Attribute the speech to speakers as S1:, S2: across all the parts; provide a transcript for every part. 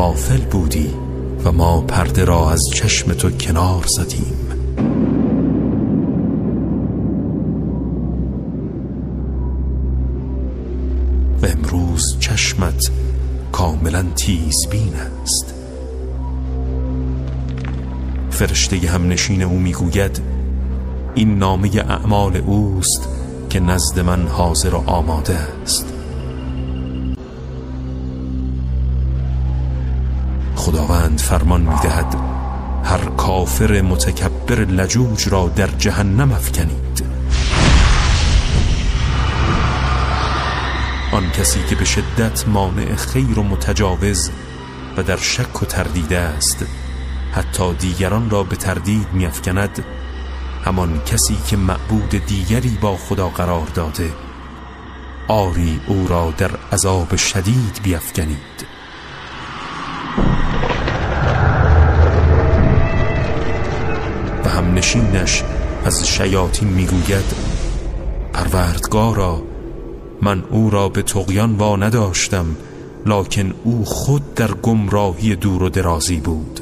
S1: غافل بودی و ما پرده را از چشم تو کنار زدیم. و امروز چشمت کاملا تیزبین است. فرشته همنشین او میگوید این نامه اعمال اوست که نزد من حاضر و آماده است. خداوند فرمان میدهد هر کافر متکبر لجوج را در جهنم افکنید. آن کسی که به شدت مانع خیر و متجاوز و در شک و تردید است، حتی دیگران را به تردید می‌افکند، همان کسی که معبود دیگری با خدا قرار داده، آری او را در عذاب شدید بیفکنید. و همنشینش از شیاطین میگوید پروردگارا، من او را به طغیان وا نداشتم، لکن او خود در گمراهی دور و درازی بود.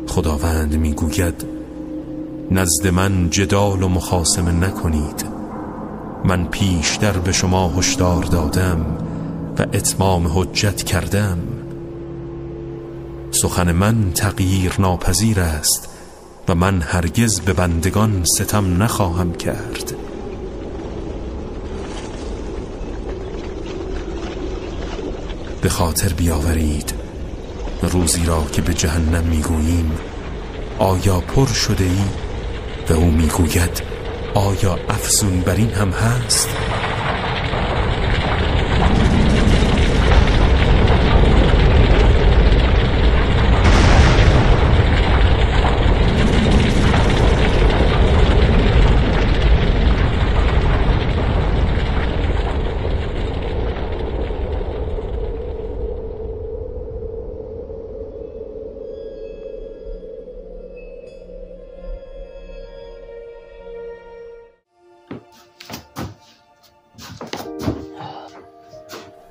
S1: خداوند میگوید نزد من جدال و مخاصمه نکنید، من پیشتر به شما هشدار دادم و اتمام حجت کردم. سخن من تغییر ناپذیر است و من هرگز به بندگان ستم نخواهم کرد. به خاطر بیاورید روزی را که به جهنم میگوییم آیا پر شده ای؟ و او میگوید آیا افزون بر این هم هست؟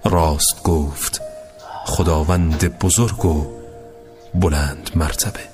S1: راست گفت خداوند بزرگ و بلند مرتبه.